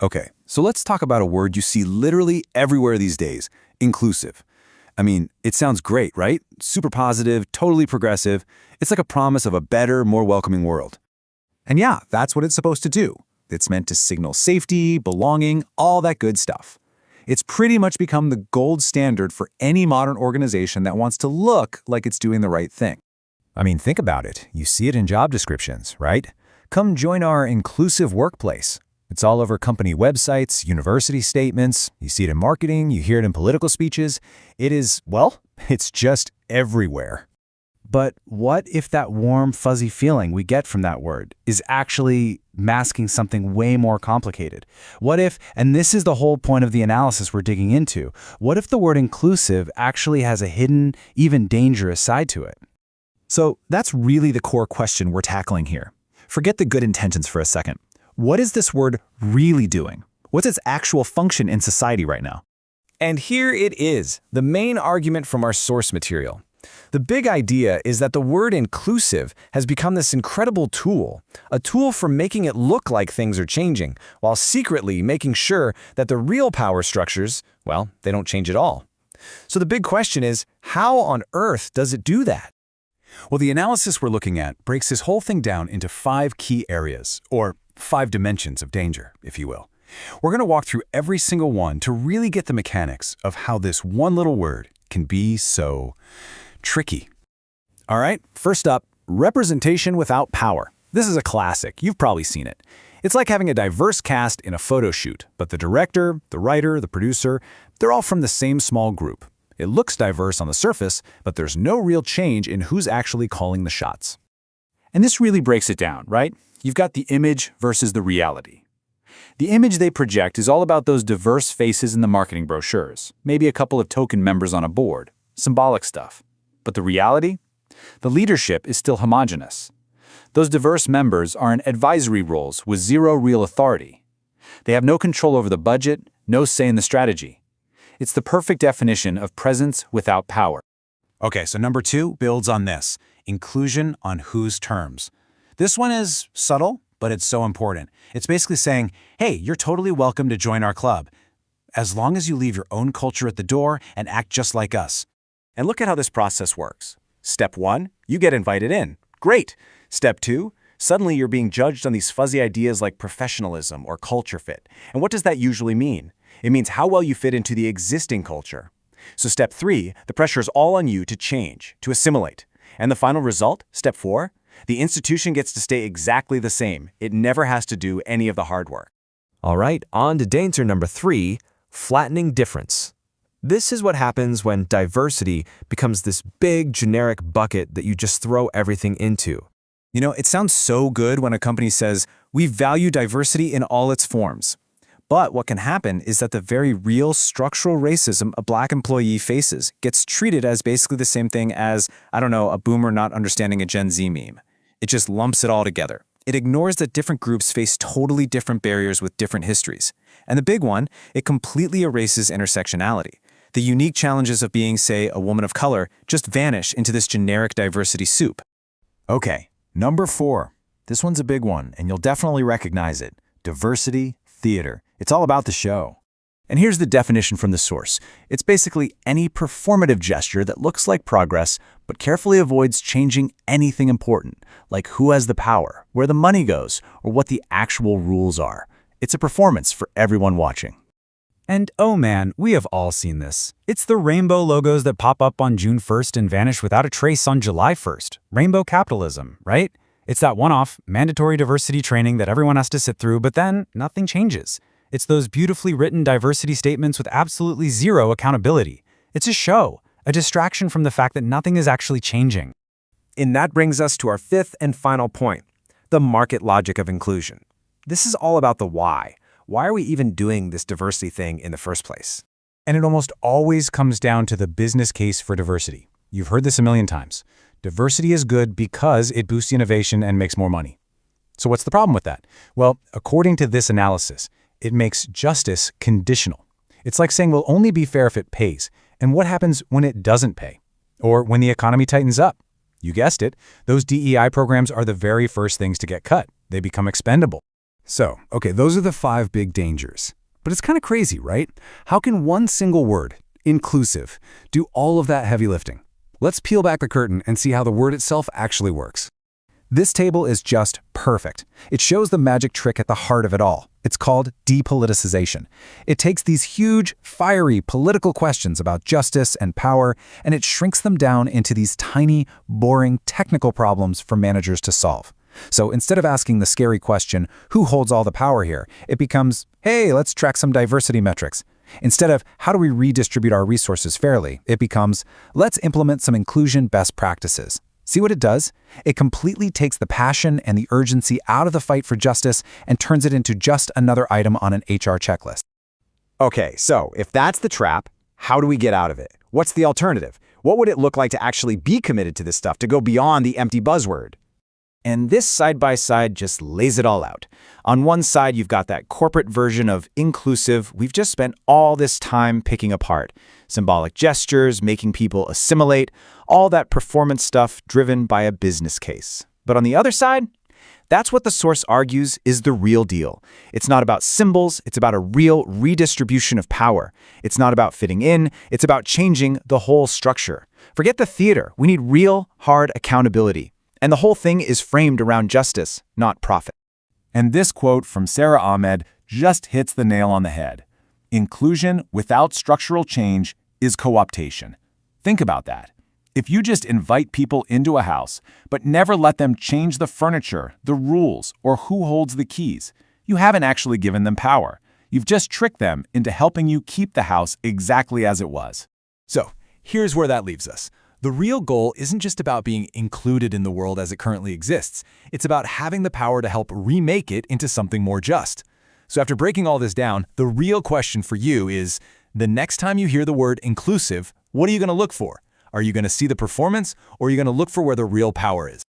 Okay, so let's talk about a word you see literally everywhere these days, inclusive. I mean, it sounds great, right? Super positive, totally progressive. It's like a promise of a better, more welcoming world. And yeah, that's what it's supposed to do. It's meant to signal safety, belonging, all that good stuff. It's pretty much become the gold standard for any modern organization that wants to look like it's doing the right thing. I mean, think about it. You see it in job descriptions, right? Come join our inclusive workplace. It's all over company websites, university statements. You see it in marketing, you hear it in political speeches. It is, well, it's just everywhere. But what if that warm, fuzzy feeling we get from that word is actually masking something way more complicated? What if, and this is the whole point of the analysis we're digging into, what if the word inclusive actually has a hidden, even dangerous side to it? So that's really the core question we're tackling here. Forget the good intentions for a second. What is this word really doing? What's its actual function in society right now? And here it is, the main argument from our source material. The big idea is that the word inclusive has become this incredible tool, a tool for making it look like things are changing, while secretly making sure that the real power structures, well, they don't change at all. So the big question is, how on earth does it do that? Well, the analysis we're looking at breaks this whole thing down into 5 key areas, or 5 dimensions of danger, if you will. We're going to walk through every single one to really get the mechanics of how this one little word can be so tricky. All right, first up, representation without power. This is a classic. You've probably seen it. It's like having a diverse cast in a photo shoot, but the director, the writer, the producer, they're all from the same small group. It looks diverse on the surface, but there's no real change in who's actually calling the shots. And this really breaks it down, right? You've got the image versus the reality. The image they project is all about those diverse faces in the marketing brochures, maybe a couple of token members on a board, symbolic stuff. But the reality? The leadership is still homogeneous. Those diverse members are in advisory roles with zero real authority. They have no control over the budget, no say in the strategy. It's the perfect definition of presence without power. Okay, so number 2 builds on this, inclusion on whose terms. This one is subtle, but it's so important. It's basically saying, hey, you're totally welcome to join our club, as long as you leave your own culture at the door and act just like us. And look at how this process works. Step 1, you get invited in. Great. Step 2, suddenly you're being judged on these fuzzy ideas like professionalism or culture fit. And what does that usually mean? It means how well you fit into the existing culture. So step 3, the pressure is all on you to change, to assimilate. And the final result, step 4, the institution gets to stay exactly the same. It never has to do any of the hard work. All right, on to danger number 3, flattening difference. This is what happens when diversity becomes this big generic bucket that you just throw everything into. You know, it sounds so good when a company says, we value diversity in all its forms. But what can happen is that the very real structural racism a Black employee faces gets treated as basically the same thing as, I don't know, a boomer not understanding a Gen Z meme. It just lumps it all together. It ignores that different groups face totally different barriers with different histories. And the big one, it completely erases intersectionality. The unique challenges of being, say, a woman of color just vanish into this generic diversity soup. Okay, number 4. This one's a big one, and you'll definitely recognize it. Diversity theater. It's all about the show. And here's the definition from the source. It's basically any performative gesture that looks like progress, but carefully avoids changing anything important, like who has the power, where the money goes, or what the actual rules are. It's a performance for everyone watching. And oh man, we have all seen this. It's the rainbow logos that pop up on June 1st and vanish without a trace on July 1st. Rainbow capitalism, right? It's that one-off, mandatory diversity training that everyone has to sit through, but then nothing changes. It's those beautifully written diversity statements with absolutely zero accountability. It's a show, a distraction from the fact that nothing is actually changing. And that brings us to our 5th and final point, the market logic of inclusion. This is all about the why. Why are we even doing this diversity thing in the first place? And it almost always comes down to the business case for diversity. You've heard this a million times. Diversity is good because it boosts innovation and makes more money. So what's the problem with that? Well, according to this analysis, it makes justice conditional. It's like saying we'll only be fair if it pays. And what happens when it doesn't pay? Or when the economy tightens up? You guessed it, those DEI programs are the very first things to get cut. They become expendable. So, okay, those are the 5 big dangers. But it's kind of crazy, right? How can one single word, inclusive, do all of that heavy lifting? Let's peel back the curtain and see how the word itself actually works. This table is just perfect. It shows the magic trick at the heart of it all. It's called depoliticization. It takes these huge, fiery political questions about justice and power, and it shrinks them down into these tiny, boring, technical problems for managers to solve. So instead of asking the scary question, who holds all the power here, it becomes, hey, let's track some diversity metrics. Instead of, how do we redistribute our resources fairly, it becomes, let's implement some inclusion best practices. See what it does? It completely takes the passion and the urgency out of the fight for justice and turns it into just another item on an HR checklist. Okay, so if that's the trap, how do we get out of it? What's the alternative? What would it look like to actually be committed to this stuff, to go beyond the empty buzzword? And this side-by-side just lays it all out. On one side, you've got that corporate version of inclusive we've just spent all this time picking apart. Symbolic gestures, making people assimilate, all that performance stuff driven by a business case. But on the other side, that's what the source argues is the real deal. It's not about symbols, it's about a real redistribution of power. It's not about fitting in, it's about changing the whole structure. Forget the theater, we need real, hard accountability. And the whole thing is framed around justice, not profit. And this quote from Sarah Ahmed just hits the nail on the head. Inclusion without structural change is co-optation. Think about that. If you just invite people into a house, but never let them change the furniture, the rules, or who holds the keys, you haven't actually given them power. You've just tricked them into helping you keep the house exactly as it was. So, here's where that leaves us. The real goal isn't just about being included in the world as it currently exists. It's about having the power to help remake it into something more just. So after breaking all this down, the real question for you is, the next time you hear the word inclusive, what are you going to look for? Are you going to see the performance, or are you going to look for where the real power is?